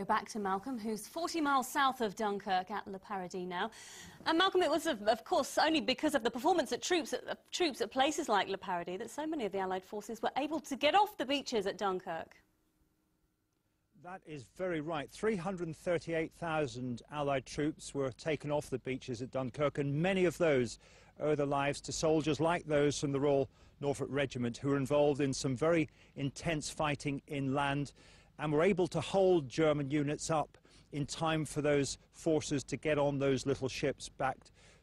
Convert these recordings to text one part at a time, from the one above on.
Back to Malcolm, who's 40 miles south of Dunkirk at Le Paradis now. And Malcolm, it was, of course, only because of the performance of troops at places like Le Paradis that so many of the Allied forces were able to get off the beaches at Dunkirk. That is very right. 338,000 Allied troops were taken off the beaches at Dunkirk, and many of those owe their lives to soldiers like those from the Royal Norfolk Regiment who were involved in some very intense fighting inland and were able to hold German units up in time for those forces to get on those little ships back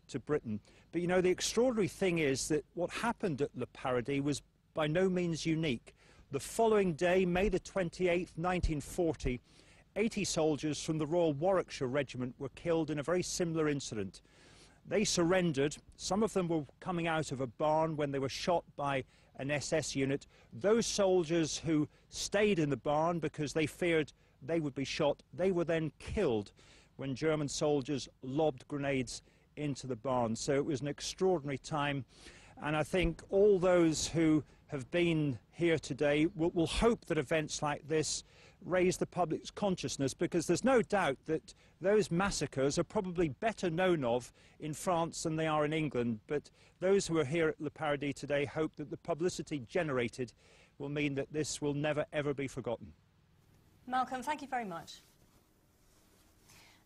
to Britain. But you know, the extraordinary thing is that what happened at Le Paradis was by no means unique. The following day, May the 28th, 1940, 80 soldiers from the Royal Warwickshire Regiment were killed in a very similar incident. They surrendered. Some of them were coming out of a barn when they were shot by an SS unit. Those soldiers who stayed in the barn because they feared they would be shot, they were then killed when German soldiers lobbed grenades into the barn. So it was an extraordinary time, and I think all those who have been here today will hope that events like this raise the public's consciousness, because there's no doubt that those massacres are probably better known of in France than they are in England. But those who are here at Le Paradis today hope that the publicity generated will mean that this will never ever be forgotten. Malcolm, thank you very much.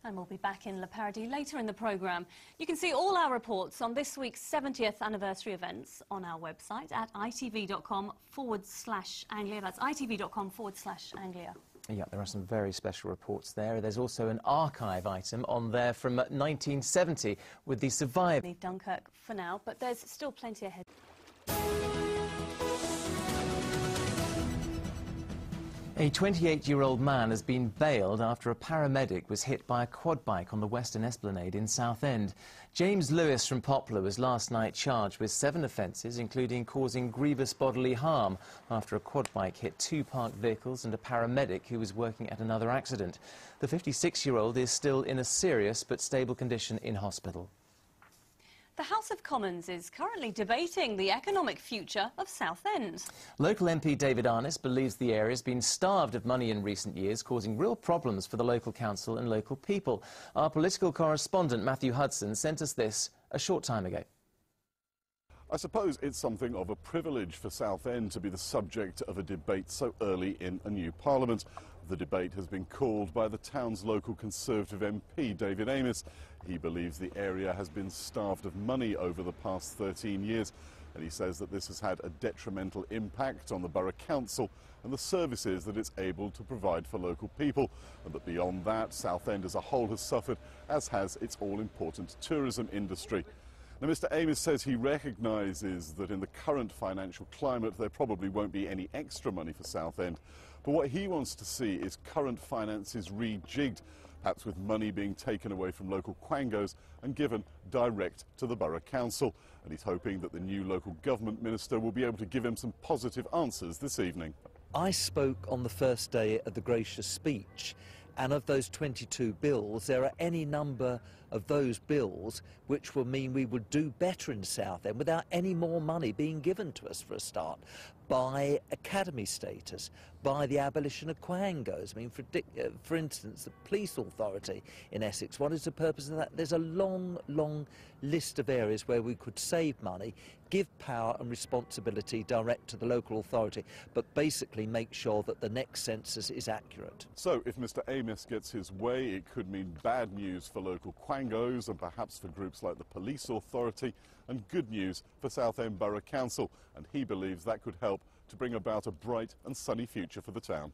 And we'll be back in Le Paradis later in the programme. You can see all our reports on this week's 70th anniversary events on our website at itv.com/Anglia. That's itv.com/Anglia. Yeah, there are some very special reports there. There's also an archive item on there from 1970 with the survivors. Leave Dunkirk for now, but there's still plenty ahead. A 28-year-old man has been bailed after a paramedic was hit by a quad bike on the Western Esplanade in Southend. James Lewis from Poplar was last night charged with 7 offences, including causing grievous bodily harm after a quad bike hit 2 parked vehicles and a paramedic who was working at another accident. The 56-year-old is still in a serious but stable condition in hospital. The House of Commons is currently debating the economic future of Southend. Local MP David Arness believes the area has been starved of money in recent years, causing real problems for the local council and local people. Our political correspondent Matthew Hudson sent us this a short time ago. I suppose it's something of a privilege for Southend to be the subject of a debate so early in a new parliament. The debate has been called by the town's local Conservative MP, David Amess. He believes the area has been starved of money over the past 13 years, and he says that this has had a detrimental impact on the borough council and the services that it's able to provide for local people, and that beyond that, Southend as a whole has suffered, as has its all-important tourism industry. Now, Mr Amess says he recognises that in the current financial climate there probably won't be any extra money for Southend, but what he wants to see is current finances rejigged, perhaps with money being taken away from local quangos and given direct to the borough council. And he's hoping that the new local government minister will be able to give him some positive answers this evening. I spoke on the first day of the gracious speech, and of those 22 bills, there are any number of those bills which will mean we would do better in Southend without any more money being given to us for a start. By academy status, by the abolition of quangos. I mean, for instance, the police authority in Essex, what is the purpose of that? There's a long, long list of areas where we could save money, give power and responsibility direct to the local authority, but basically make sure that the next census is accurate. So if Mr Amess gets his way, it could mean bad news for local quangos and perhaps for groups like the police authority, and good news for Southend Borough Council, and he believes that could help to bring about a bright and sunny future for the town.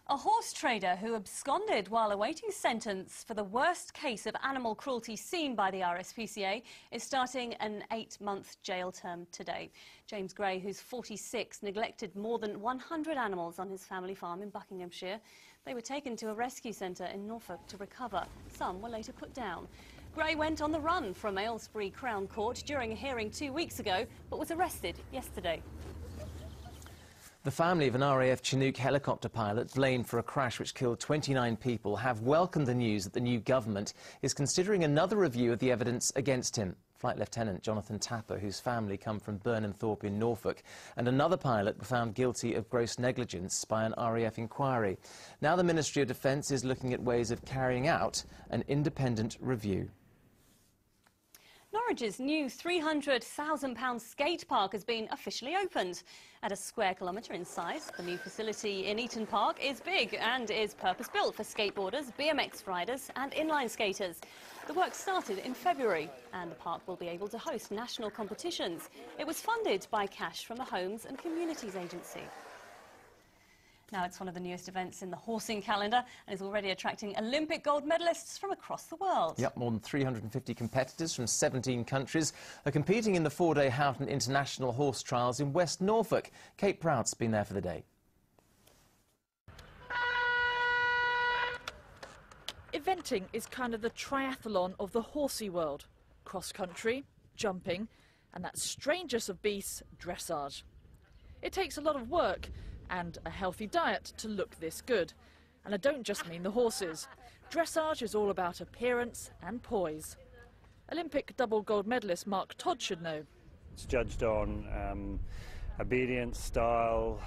A horse trader who absconded while awaiting sentence for the worst case of animal cruelty seen by the RSPCA is starting an 8-month jail term today. James Gray, who's 46, neglected more than 100 animals on his family farm in Buckinghamshire. They were taken to a rescue centre in Norfolk to recover. Some were later put down. Gray went on the run from Aylesbury Crown Court during a hearing 2 weeks ago, but was arrested yesterday. The family of an RAF Chinook helicopter pilot blamed for a crash which killed 29 people have welcomed the news that the new government is considering another review of the evidence against him. Flight Lieutenant Jonathan Tapper, whose family come from Burnhamthorpe in Norfolk, and another pilot were found guilty of gross negligence by an RAF inquiry. Now the Ministry of Defence is looking at ways of carrying out an independent review. Norwich's new £300,000 skate park has been officially opened. At a square kilometre in size, the new facility in Eaton Park is big and is purpose-built for skateboarders, BMX riders and inline skaters. The work started in February and the park will be able to host national competitions. It was funded by cash from the Homes and Communities Agency. Now it's one of the newest events in the horsing calendar and is already attracting Olympic gold medalists from across the world. Yep, more than 350 competitors from 17 countries are competing in the 4-day Houghton International Horse Trials in West Norfolk. Kate Proud's been there for the day. Eventing is kind of the triathlon of the horsey world. Cross-country, jumping, and that strangest of beasts, dressage. It takes a lot of work and a healthy diet to look this good. And I don't just mean the horses. Dressage is all about appearance and poise. Olympic double gold medalist Mark Todd should know. It's judged on obedience, style,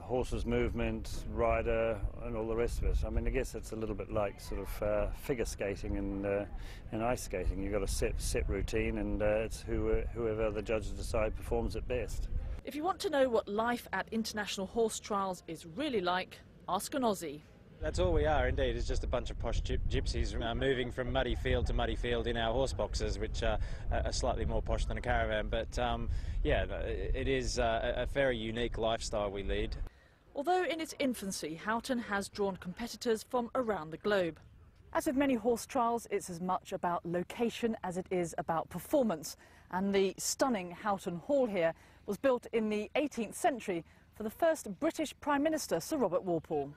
horse's movement, rider and all the rest of it. I mean, I guess it's a little bit like sort of figure skating and ice skating. You've got a sit routine and it's whoever the judges decide performs it best. If you want to know what life at international horse trials is really like, ask an Aussie. That's all we are, indeed. It's just a bunch of posh gypsies moving from muddy field to muddy field in our horse boxes, which are slightly more posh than a caravan. But yeah, it is a very unique lifestyle we lead. Although in its infancy, Houghton has drawn competitors from around the globe. As with many horse trials, it's as much about location as it is about performance. And the stunning Houghton Hall here was built in the 18th century for the first British Prime Minister, Sir Robert Walpole.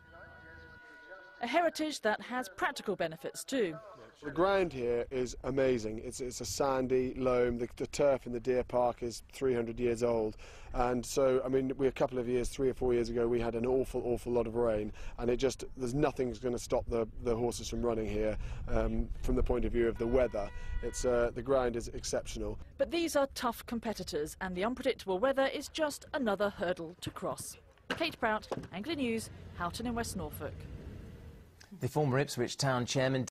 A heritage that has practical benefits too. The ground here is amazing. It's a sandy loam. The turf in the deer park is 300 years old, and so I mean, we a couple of years, 3 or 4 years ago, we had an awful lot of rain, and there's nothing's going to stop the horses from running here from the point of view of the weather. The ground is exceptional. But these are tough competitors, and the unpredictable weather is just another hurdle to cross. Kate Prout, Anglia News, Houghton in West Norfolk. The former Ipswich Town Chairman